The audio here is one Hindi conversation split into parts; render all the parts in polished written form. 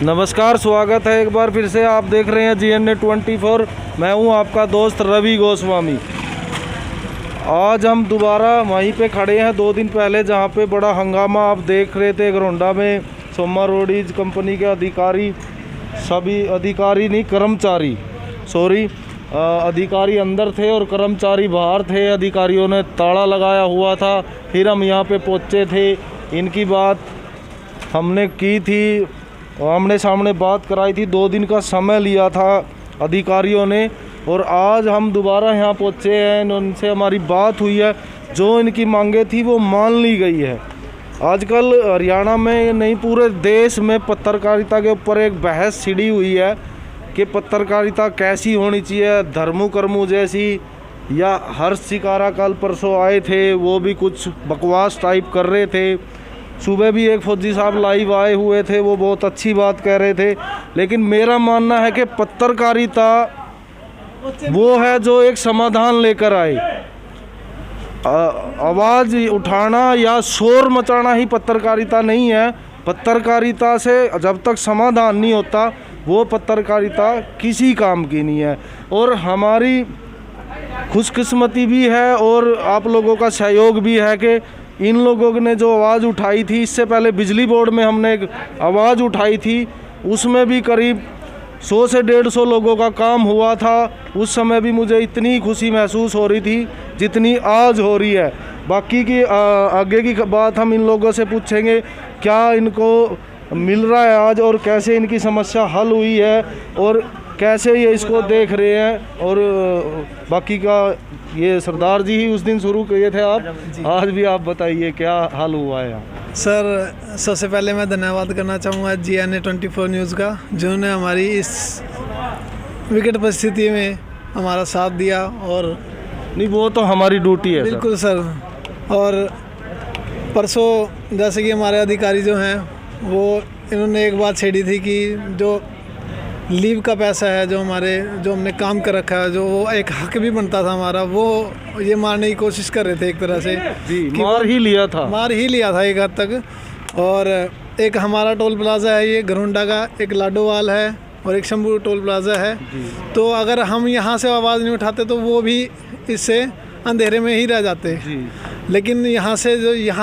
नमस्कार, स्वागत है एक बार फिर से। आप देख रहे हैं GNA 24। मैं हूं आपका दोस्त रवि गोस्वामी। आज हम दोबारा वहीं पे खड़े हैं 2 दिन पहले, जहां पे बड़ा हंगामा आप देख रहे थे। घरोंडा में सोमा रोडीज कंपनी के अधिकारी, सभी अधिकारी नहीं कर्मचारी, अधिकारी अंदर थे और कर्मचारी बाहर थे। अधिकारियों ने ताला लगाया हुआ था। फिर हम यहाँ पे पहुँचे थे। इनकी बात हमने की थी, आमने सामने बात कराई थी। 2 दिन का समय लिया था अधिकारियों ने, और आज हम दोबारा यहाँ पहुँचे हैं। उनसे हमारी बात हुई है। जो इनकी मांगे थी वो मान ली गई है। आजकल हरियाणा में नहीं, पूरे देश में पत्रकारिता के ऊपर एक बहस छिड़ी हुई है कि पत्रकारिता कैसी होनी चाहिए, धर्मू कर्मू जैसी, या हर्ष शिकारा कल परसों आए थे, वो भी कुछ बकवास टाइप कर रहे थे। सुबह भी एक फौजी साहब लाइव आए हुए थे, वो बहुत अच्छी बात कह रहे थे। लेकिन मेरा मानना है कि पत्रकारिता वो है जो एक समाधान लेकर आए। आवाज़ उठाना या शोर मचाना ही पत्रकारिता नहीं है। पत्रकारिता से जब तक समाधान नहीं होता, वो पत्रकारिता किसी काम की नहीं है। और हमारी खुशकिस्मती भी है और आप लोगों का सहयोग भी है कि इन लोगों ने जो आवाज़ उठाई थी, इससे पहले बिजली बोर्ड में हमने एक आवाज़ उठाई थी, उसमें भी करीब 100 से 150 लोगों का काम हुआ था। उस समय भी मुझे इतनी खुशी महसूस हो रही थी जितनी आज हो रही है। बाकी की आगे की बात हम इन लोगों से पूछेंगे, क्या इनको मिल रहा है आज और कैसे इनकी समस्या हल हुई है और कैसे ये इसको देख रहे हैं। और बाकी का ये सरदार जी ही उस दिन शुरू किए थे आप, आज भी आप बताइए क्या हाल हुआ है। सर, सबसे पहले मैं धन्यवाद करना चाहूँगा GNA 24 न्यूज़ का, जिन्होंने हमारी इस विकट परिस्थिति में हमारा साथ दिया। और नहीं, वो तो हमारी ड्यूटी है। बिल्कुल सर। और परसों जैसे कि हमारे अधिकारी जो हैं, वो इन्होंने एक बात छेड़ी थी कि जो लीव का पैसा है, जो हमने काम कर रखा है, जो वो एक हक भी बनता था हमारा, वो ये मारने की कोशिश कर रहे थे एक तरह से। जी, मार ही लिया था एक हद तक। और एक हमारा टोल प्लाज़ा है, ये घरोंडा का, एक लाडोवाल है और एक शंभू टोल प्लाज़ा है। तो अगर हम यहाँ से आवाज़ नहीं उठाते तो वो भी इससे अंधेरे में ही रह जाते। लेकिन यहाँ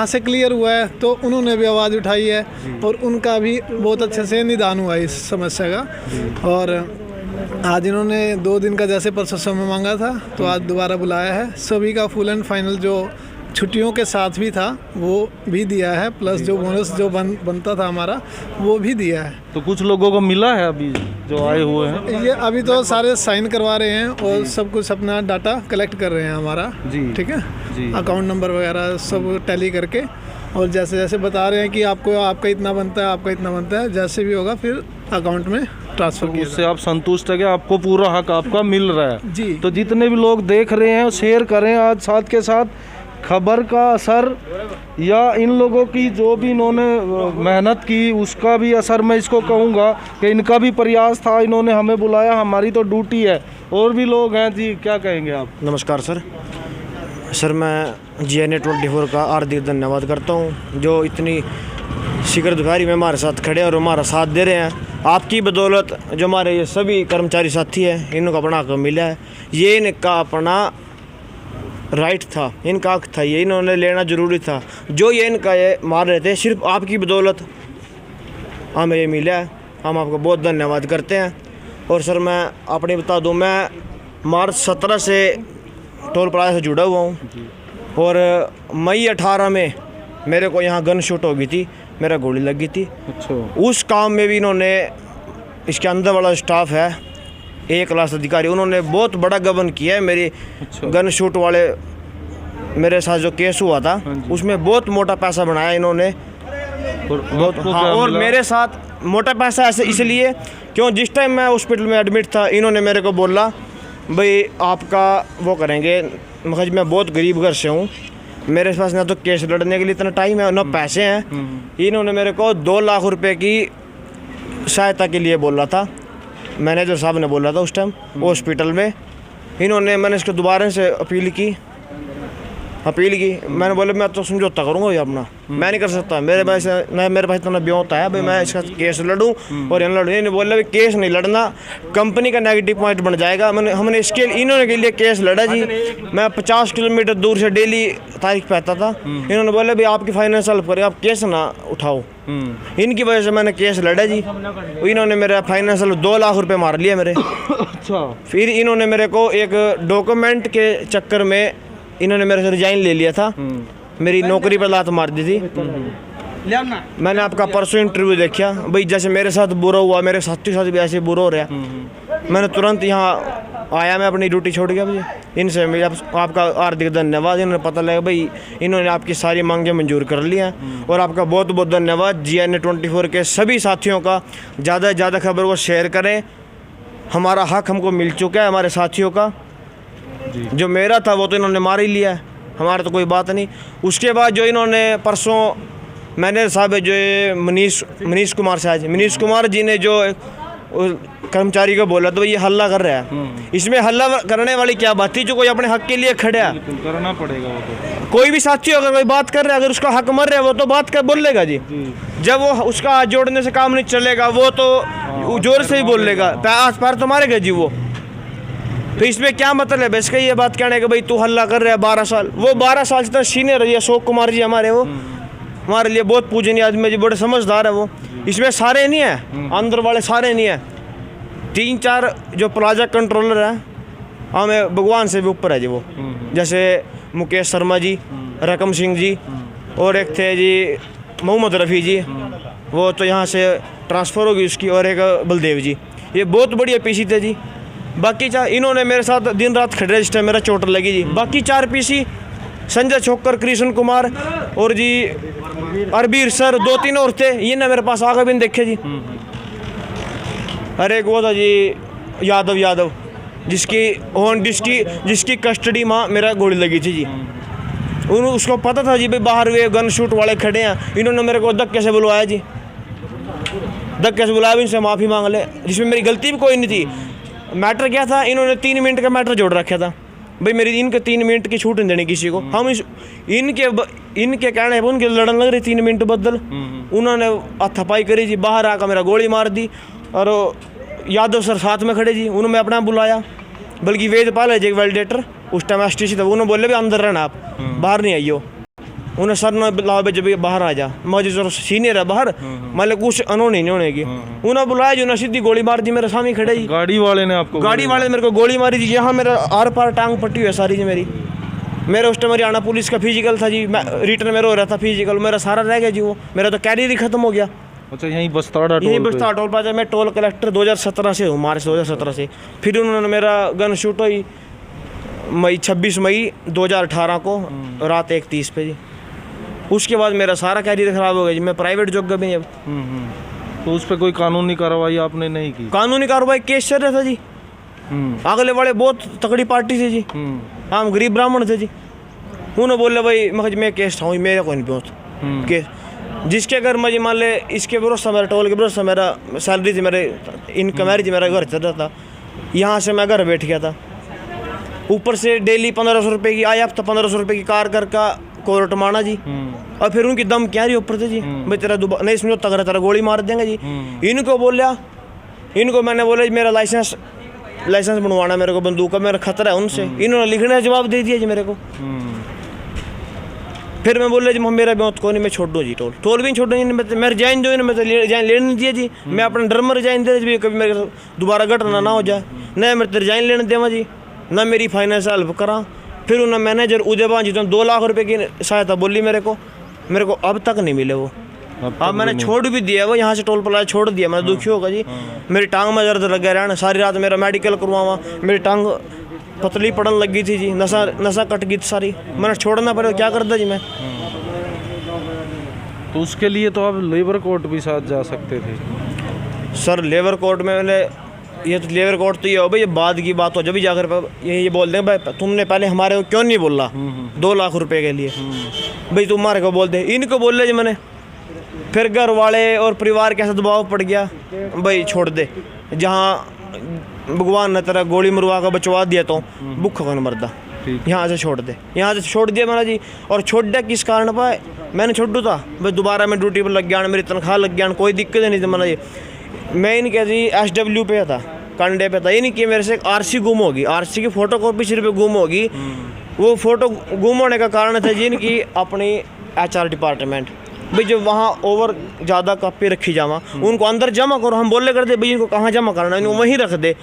से क्लियर हुआ है तो उन्होंने भी आवाज़ उठाई है और उनका भी बहुत अच्छे से निदान हुआ है इस समस्या का। और आज इन्होंने 2 दिन का जैसे परसों समय मांगा था, तो आज दोबारा बुलाया है। सभी का फुल एंड फाइनल जो छुट्टियों के साथ भी था वो भी दिया है, प्लस जो बोनस जो बनता था हमारा वो भी दिया है। तो कुछ लोगों को मिला है अभी जो आए हुए हैं? ये अभी तो सारे साइन करवा रहे हैं और सब कुछ अपना डाटा कलेक्ट कर रहे हैं हमारा। जी, ठीक है जी। अकाउंट नंबर वगैरह सब टैली करके, और जैसे जैसे बता रहे हैं कि आपका इतना बनता है, आपका इतना बनता है, जैसे भी होगा फिर अकाउंट में ट्रांसफ़र किया। उससे आप संतुष्ट है कि आपको पूरा हक आपका मिल रहा है? जी। तो जितने भी लोग देख रहे हैं शेयर करें आज। साथ के साथ खबर का असर या इन लोगों की जो भी इन्होंने मेहनत की उसका भी असर, मैं इसको कहूँगा कि इनका भी प्रयास था। इन्होंने हमें बुलाया, हमारी तो ड्यूटी है। और भी लोग हैं जी, क्या कहेंगे आप? नमस्कार सर, मैं GNA 24 का हार्दिक धन्यवाद करता हूँ, जो इतनी शिखर दुपहरी में हमारे साथ खड़े और हमारा साथ दे रहे हैं। आपकी बदौलत जो हमारे ये सभी कर्मचारी साथी हैं, इनको अपना हक मिला है। ये इनका अपना राइट था, इनका हक था, ये इन्होंने लेना ज़रूरी था। जो ये इनका ये मार रहे थे, सिर्फ आपकी बदौलत हमें ये मिला है। हम आपको बहुत धन्यवाद करते हैं। और सर, मैं अपनी बता दूं, मैं मार्च 17 से टोल प्लाजा से जुड़ा हुआ हूँ। और मई 18 में मेरे को यहाँ गन शूट हो गई थी, मेरा गोली लगी थी। अच्छा। उस काम में भी इन्होंने, इसके अंदर वाला स्टाफ है, एक क्लास अधिकारी, उन्होंने बहुत बड़ा गबन किया है मेरी। अच्छा। गन शूट वाले मेरे साथ जो केस हुआ था उसमें बहुत मोटा पैसा बनाया इन्होंने। और मेरे साथ मोटा पैसा ऐसे इसलिए क्यों, जिस टाइम मैं हॉस्पिटल में एडमिट था, इन्होंने मेरे को बोला भाई आपका वो करेंगे। मगर मैं बहुत गरीब घर से हूँ, मेरे पास ना तो केस लड़ने के लिए इतना टाइम है ना पैसे हैं। इन्होंने मेरे को 2 लाख रुपए की सहायता के लिए बोला था, मैनेजर साहब ने बोला था उस टाइम हॉस्पिटल में। मैंने इसको दोबारा से अपील की, अपील की। मैंने बोला मैं तो समझौता करूँगा भाई अपना, मैं नहीं कर सकता, मेरे पास न मेरे पास इतना ब्योत है भाई मैं इसका केस लड़ूँ और इन लड़ूँ। इन्होंने बोला भाई केस नहीं लड़ना, कंपनी का नेगेटिव पॉइंट बन जाएगा। हमने इसके इन्होंने के लिए केस लड़ा जी। मैं 50 किलोमीटर दूर से डेली तारीख पे आता था। इन्होंने बोला भाई आपकी फाइनेंस हेल्प करेगा, आप केस ना उठाओ। इनकी वजह से मैंने केस लड़ा जी। इन्होंने मेरा फाइनेंशियल 2 लाख रुपए मार लिए मेरे। अच्छा। फिर इन्होंने मेरे को एक डॉक्यूमेंट के चक्कर में इन्होंने मेरे से रिजाइन ले लिया था, मेरी नौकरी पर लात मार दी थी। मैंने आपका परसों इंटरव्यू देखा भाई, जैसे मेरे साथ बुरा हुआ मेरे साथी साथ भी ऐसे बुरा हो रहा है। मैंने तुरंत यहाँ आया, मैं अपनी ड्यूटी छोड़ गया भाई। इनसे मैं आपका हार्दिक धन्यवाद। इन्होंने पता लगा भाई इन्होंने आपकी सारी मांगें मंजूर कर ली हैं और आपका बहुत बहुत धन्यवाद। GNA 24 के सभी साथियों का ज़्यादा से ज़्यादा खबर को शेयर करें। हमारा हक हमको मिल चुका है, हमारे साथियों का जो मेरा था वो तो इन्होंने मार ही लिया है, हमारा तो कोई बात नहीं। उसके बाद जो इन्होंने परसों मैनेजर साहब है जो मनीष कुमार साहब, मनीष कुमार जी ने जो कर्मचारी को बोला तो ये हल्ला कर रहा है। इसमें हल्ला करने वाली क्या बात थी, जो कोई अपने हक के लिए खड़ा, करना पड़ेगा वो तो। कोई भी साथी अगर कोई बात कर रहा है, अगर उसका हक मर रहा है वो तो बात कर बोल लेगा जी। जब वो उसका हाथ जोड़ने से काम नहीं चलेगा वो तो जोर से ही बोल लेगा, आस पार तो मारेगा जी वो। तो इसमें क्या मतलब है इसका ये बात कहने का भाई तू हल्ला कर रहा है 12 साल। वो 12 साल से सीनियर है अशोक कुमार जी हमारे, वो हमारे लिए बहुत पूजनीय आदमी जी, बड़े समझदार है वो। इसमें सारे नहीं है, अंदर वाले सारे नहीं है, 3-4 जो प्लाजा कंट्रोलर है हमें भगवान से भी ऊपर है जी वो। जैसे मुकेश शर्मा जी, रकम सिंह जी और एक थे जी मोहम्मद रफ़ी जी, वो तो यहाँ से ट्रांसफ़र होगी उसकी, और एक बलदेव जी, ये बहुत बढ़िया पीसी थे जी। बाकी इन्होंने मेरे साथ दिन रात खड़े रहे, मेरा चोट लगी जी। बाकी 4 पीसी संजय छोकर, कृष्ण कुमार और जी अरबीर सर, 2-3 और थे, ये ना मेरे पास आगे भी नहीं देखे जी। अरे एक वो था जी यादव जिसकी कस्टडी माँ मेरा गोली लगी थी जी। उसको पता था जी भाई बाहर वे गन शूट वाले खड़े हैं। इन्होंने मेरे को धक्के से बुलवाया जी, धक्के से बुलाया, इनसे माफ़ी मांग ले, जिसमें मेरी गलती भी कोई नहीं थी। मैटर क्या था, इन्होंने 3 मिनट का मैटर जोड़ रखा था भाई, मेरी इनके 3 मिनट की छूट नहीं देनी किसी को। हम इनके कहने पर उनके लड़न लग रही 3 मिनट बदल, उन्होंने हथापाई करी जी, बाहर आकर मेरा गोली मार दी। और यादव सर साथ में खड़े जी, उन्होंने अपना बुलाया, बल्कि वेदपाल है जी वैलिडेटर, उस टाइम STC था, उन्होंने बोले भी अंदर रहना आप, बाहर नहीं आइयो। उन्हें सर ने बुलाया भाई जब बाहर आ जा, मुझे जो सीनियर है बाहर, मतलब कुछ अनहोनी नहीं होने की। उन्हें बुलाया जी, उन्हें सीधी गोली मार दी, मेरे सामने खड़े जी। गाड़ी वाले ने आपको? गाड़ी वाले मेरे को गोली मारी जी, यहाँ मेरा आर पार टांग पट्टी हुई है सारी जी मेरी। मेरा उस टाइम हरियाणा पुलिस का फिजिकल था जी, रिटर्न मेरा हो रहा था फिजिकल, मेरा सारा रह गया जी वो, मेरा तो कैरियर ही खत्म हो गया। अच्छा, यहीं बस्ताड़ा टोल प्लाजा में टोल कलेक्टर 2017 से हूँ, मार्च 2017 से। फिर उन्होंने मेरा गन शूट हुई 26 मई 2018 को रात 1:30 पे जी। उसके बाद मेरा सारा कैरियर खराब हो गया जी, मैं प्राइवेट जॉब भी नहीं अब। तो उस पर कोई कानूनी कार्रवाई आपने नहीं की? कानूनी कार्रवाई केस चल रहा था जी, अगले वाले बहुत तगड़ी पार्टी थे जी, हम गरीब ब्राह्मण थे जी। उन्होंने बोले भाई मैं केस था, मेरा कोई नहीं बहुत केस, जिसके अगर मुझे मान ले इसके भरोसा मेरा टोल के भरोसा मेरा सैलरी थी, मेरे इनकम थी, मेरा घर चल रहा था, यहाँ से मैं घर बैठ गया था। ऊपर से डेली 1500 रुपये की आया, हफ्ता 1500 रुपये की कार कर का कोर्ट माना जी। और फिर उनकी दम क्या रही ऊपर से जी, भाई तेरा नहीं समझौता करा तेरा गोली मार देंगे जी। इनको मैंने बोला मेरा लाइसेंस बनवाना, मेरे को बंदूक का मेरा खतरा है उनसे। इन्होंने लिखने का जवाब दे दिया जी मेरे को। फिर मैं बोला जी मेरा बहुत को नहीं, मैं छोड़ दूँ जी, टोल भी नहीं छोड़ दूँ, मैं रिजाइन जो मैं रिजाइन लेने नहीं दिया जी। मैं अपना डर में रिजाइन दे जी, कभी मेरे दोबारा घटना ना हो जाए, न मेरे रिजाइन लेने देवा जी, ना मेरी फाइनेंस हेल्प करा। फिर उन्होंने मैनेजर उदयबान जी तो 2 लाख रुपए की सहायता बोली मेरे को अब तक नहीं मिले वो। अब मैंने छोड़ भी दिया वो, यहाँ से टोल प्लाजा छोड़ दिया, मैं दुखी होगा जी। मेरी टांग में दर्द लग गया रहना, सारी रात मेरा मेडिकल करवावा, मेरी टांग पतली पड़न लगी थी जी, नशा कट गई थी सारी, मैंने छोड़ना पड़ा, क्या करता जी मैं। तो उसके लिए तो आप लेबर कोर्ट भी साथ जा सकते थे सर। लेबर कोर्ट में मैंने ये तो लेबर कोर्ट तो ये हो भाई, ये बाद की बात हो, जब भी जाकर ये बोल दें भाई तुमने पहले हमारे को क्यों नहीं बोला 2 लाख रुपए के लिए, भाई तुम्हारे को बोल दे, इनको बोल दे मैंने। फिर घर वाले और परिवार के साथ दबाव पड़ गया, भाई छोड़ दे, जहाँ भगवान ने तेरा गोली मरवा कर बचवा दिया तो भूखा कौन मरदा। ठीक। यहाँ से छोड़ दे, यहाँ से छोड़ दिया मैंने जी। और छोड़ दिया किस कारण पर, मैंने छोड़ू था भाई, दोबारा मैं ड्यूटी पर लग गया, मेरी तनख्वाह लग गया, कोई दिक्कत नहीं थी मैंने जी। मैं इनके जी SW पे था, कंडे पे था, ये नहीं कि मेरे से एक RC गुम होगी, RC की फ़ोटो कॉपी सिर्फ गुम होगी। वो फ़ोटो गुम होने का कारण था जी इनकी अपनी HR डिपार्टमेंट, भाई जब वहाँ ओवर ज़्यादा कॉपी रखी जावा, उनको अंदर जमा करो। हम बोले करते भाई इनको कहाँ जमा करना है, इनको वहीं रख दे।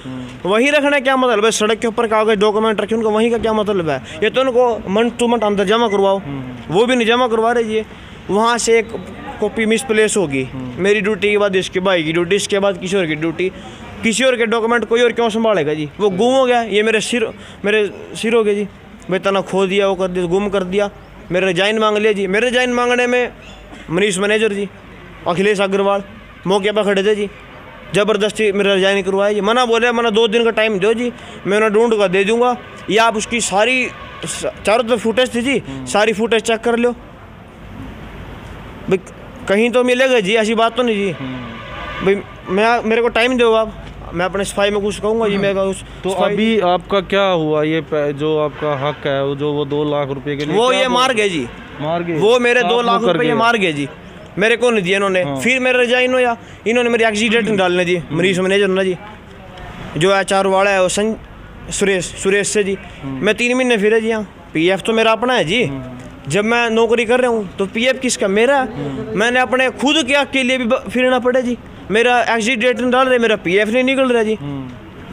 वहीं रखना क्या मतलब है, सड़क के ऊपर कागज डॉक्यूमेंट रखे, उनको वहीं का क्या मतलब है। ये तो उनको मंथ टू मंथ अंदर जमा करवाओ, वो भी नहीं जमा करवा रहे जी। वहाँ से एक कॉपी मिसप्लेस होगी, मेरी ड्यूटी के बाद इसके भाई की ड्यूटी, इसके बाद किसी और की ड्यूटी, किसी और के डॉक्यूमेंट कोई और क्यों संभालेगा जी। वो गुम हो गया, ये मेरे सिर हो गया जी। भाई तना खो दिया, वो कर दिया, गुम कर दिया। मेरे रिजाइन मांग लिया जी। मेरे रिजाइन मांगने में मनीष मैनेजर जी, अखिलेश अग्रवाल मौके पर खड़े थे जी, ज़बरदस्ती मेरा रिजाइन करवाया जी। मना बोले, मना 2 दिन का टाइम दो जी, मैं उन्हें ढूंढ कर दे दूंगा, या आप उसकी सारी चारों तरफ फुटेज थी जी, सारी फुटेज चेक कर लो भाई, कहीं तो मिलेगा जी, ऐसी बात तो नहीं जी। भाई मेरे को टाइम दो आप, मैं अपने सफाई में कुछ कहूँगा जी। मैं उस तो अभी आपका क्या हुआ, ये जो आपका हक है, वो जो वो 2 लाख रुपए के लिए वो ये मार गए जी, मार गए वो मेरे आप 2 लाख वो कर रुपये गए। मार गए जी, मेरे को नहीं दिए इन्होंने। फिर मेरा रिजाइन होया, इन्होंने मेरी एक्सीडेंट डालने जी, मरीज मैनेजर ना जी, जो HR वाला है वो सुरेश से जी। मैं 3 महीने फिरे जी, यहाँ PF तो मेरा अपना है जी। जब मैं नौकरी कर रहा हूँ तो PF किसका, मेरा। मैंने अपने खुद के हक के लिए भी फिरना पड़ा जी। मेरा एक्सीडेंट डाल रहे, मेरा PF नहीं निकल रहा जी।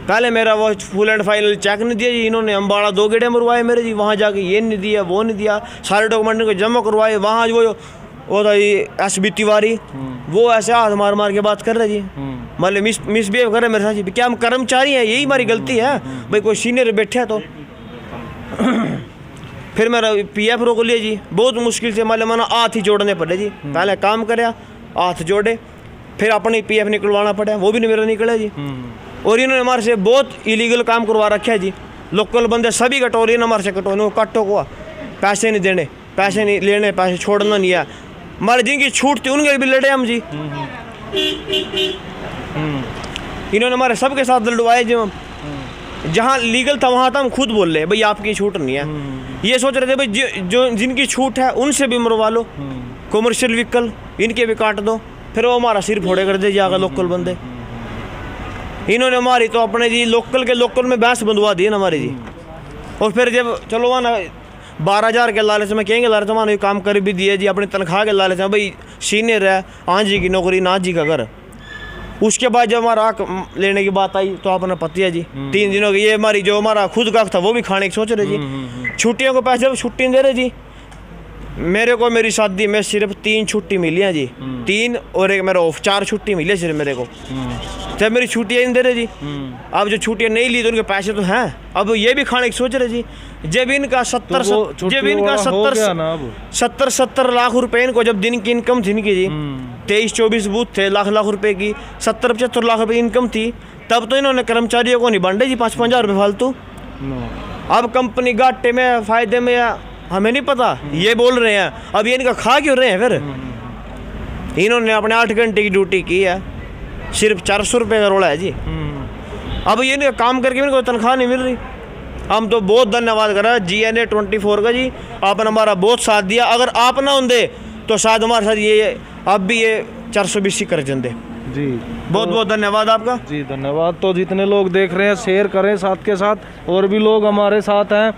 पहले मेरा वो फुल एंड फाइनल चेक नहीं दिया जी इन्होंने, अम्बाड़ा 2 गेड़े मरवाए मेरे जी, वहाँ जाके ये नहीं दिया, वो नहीं दिया, सारे डॉक्यूमेंट को जमा करवाए। वहाँ वो था जी SB तिवारी, वो ऐसे हाथ मार मार के बात कर रहे जी, मतलब मिसबिहेव कर रहे मेरे साथ जी। क्या हम कर्मचारी हैं, यही हमारी गलती है भाई, कोई सीनियर बैठे है तो। फिर मेरा PF रोक लिया जी, बहुत मुश्किल से, मतलब मैंने हाथ ही जोड़ने पड़े जी। पहले काम कराया, हाथ जोड़े, फिर अपने PF निकलवाना पड़ा, वो भी नहीं मेरा निकला जी। और इन्होंने हमारे से बहुत इलीगल काम करवा रखा है जी। लोकल बंदे सभी कटोरी ने हमारे से कटोने, वो कट्टो को पैसे नहीं देने, पैसे नहीं लेने, पैसे छोड़ना नहीं है। हमारे जिनकी छूट थी उनके भी लड़े हम जी। इन्होंने हमारे सबके साथ लड़वाए जी। जहाँ लीगल था वहाँ था हम खुद बोल रहे भाई आपकी छूट नहीं है। ये सोच रहे थे भाई जो जिनकी छूट है उनसे भी मरवा लो, कमर्शियल व्हीकल इनके भी काट दो। फिर वो हमारा सिर फोड़े कर दे जाकर लोकल बंदे। इन्होंने हमारी तो अपने जी लोकल के लोकल में भैंस बंधवा दी ना हमारी जी। और फिर जब चलो वहाँ ना 12,000 के लालच में कहेंगे लालच हमारे काम कर भी दिए जी, अपनी तनख्वाह के लालच में भाई सीनियर है, हाँ जी की नौकरी ना जी का घर। उसके बाद जब हमारा हक लेने की बात आई तो आपने पति है जी 3 दिनों की, ये हमारी जो हमारा खुद का था वो भी खाने की सोच रहे जी। छुट्टियों को पैसे जब छुट्टी दे रहे जी, मेरे को मेरी शादी में सिर्फ 3 छुट्टी मिली है जी, 3 और एक मेरा ऑफ, 4 छुट्टी मिली है सिर्फ मेरे को। जब मेरी छुट्टियाँ नहीं दे रहे जी, अब जो छुट्टियाँ नहीं ली तो उनके पैसे तो हैं, अब ये भी खाने की सोच रहे जी। जब इनका 70 लाख रुपए इनको, जब दिन की इनकम थी इनकी जी 23-24 बूथ थे, लाख रुपए की 70-75 लाख रुपए इनकम थी, तब तो इन्होंने कर्मचारियों को नहीं बांटे जी 5-5 हज़ार रुपये फालतू। अब कंपनी घाटे में फ़ायदे में या हमें नहीं पता, ये बोल रहे हैं। अब ये इनका खा क्यों रहे हैं फिर। इन्होंने अपने 8 घंटे की ड्यूटी की है, सिर्फ 400 रुपये का रोड़ा है जी। अब ये नहीं काम करके इनको तनख्वाह नहीं मिल रही। हम तो बहुत धन्यवाद कर रहे हैं GNA 24 का जी, आपने हमारा बहुत साथ दिया। अगर आप ना होंगे तो शायद हमारे साथ ये अब भी ये 420 कर जंदे जी। बहुत बहुत धन्यवाद आपका जी, धन्यवाद। तो जितने लोग देख रहे हैं शेयर करें साथ के साथ, और भी लोग हमारे साथ हैं।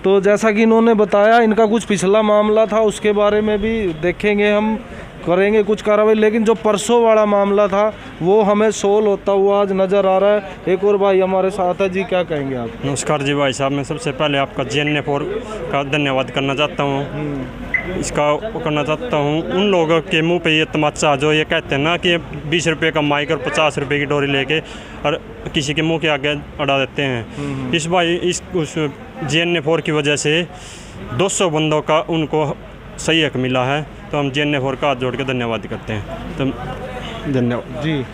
तो जैसा कि इन्होंने बताया, इनका कुछ पिछला मामला था, उसके बारे में भी देखेंगे, हम करेंगे कुछ कार्रवाई। लेकिन जो परसों वाला मामला था वो हमें सोल्व होता हुआ आज नज़र आ रहा है। एक और भाई हमारे साथ है जी, क्या कहेंगे आप। नमस्कार जी भाई साहब, मैं सबसे पहले आपका GNA 4 का धन्यवाद करना चाहता हूँ। इसका वो करना चाहता हूँ उन लोगों के मुंह पे ये तमाचा जो ये कहते हैं ना कि 20 रुपये का माइक और 50 रुपये की डोरी लेके और किसी के मुंह के आगे अड़ा देते हैं। इस उस GNA 4 की वजह से 200 बंदों का उनको सही हक मिला है। तो हम GNA 4 का हाथ जोड़ के धन्यवाद करते हैं। तो धन्यवाद जी।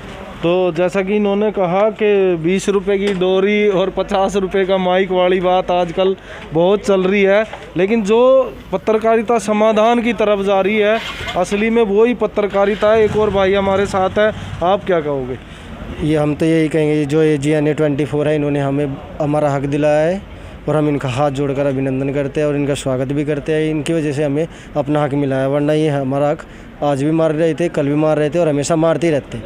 तो जैसा कि इन्होंने कहा कि 20 रुपये की डोरी और 50 रुपये का माइक वाली बात आजकल बहुत चल रही है, लेकिन जो पत्रकारिता समाधान की तरफ जा रही है असली में वही पत्रकारिता है। एक और भाई हमारे साथ है, आप क्या कहोगे। ये हम तो यही कहेंगे, जो ये GNA 24 है, इन्होंने हमें हमारा हक दिलाया है और हम इनका हाथ जोड़कर अभिनंदन करते हैं और इनका स्वागत भी करते हैं। इनकी वजह से हमें अपना हक मिला है, वरना ये हमारा हक आज भी मार रहे थे, कल भी मार रहे थे और हमेशा मारते ही रहते।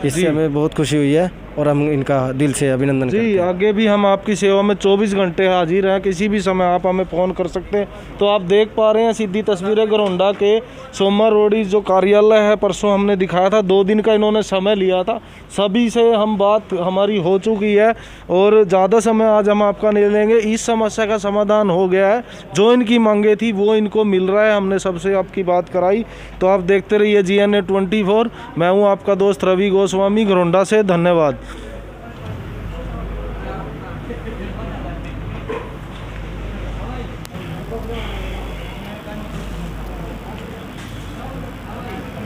इससे हमें बहुत खुशी हुई है और हम इनका दिल से अभिनंदन करते जी। हैं। आगे भी हम आपकी सेवा में 24 घंटे हाजिर हैं, किसी भी समय आप हमें फ़ोन कर सकते हैं। तो आप देख पा रहे हैं सीधी तस्वीरें घरौंडा के सोमा रोडी जो कार्यालय है, परसों हमने दिखाया था, 2 दिन का इन्होंने समय लिया था। सभी से हम बात हमारी हो चुकी है और ज़्यादा समय आज हम आपका नहीं लेंगे। इस समस्या का समाधान हो गया है, जो इनकी मांगे थी वो इनको मिल रहा है। हमने सबसे आपकी बात कराई। तो आप देखते रहिए GNA 24। मैं हूँ आपका दोस्त रवि गोस्वामी, घरौंडा से। धन्यवाद।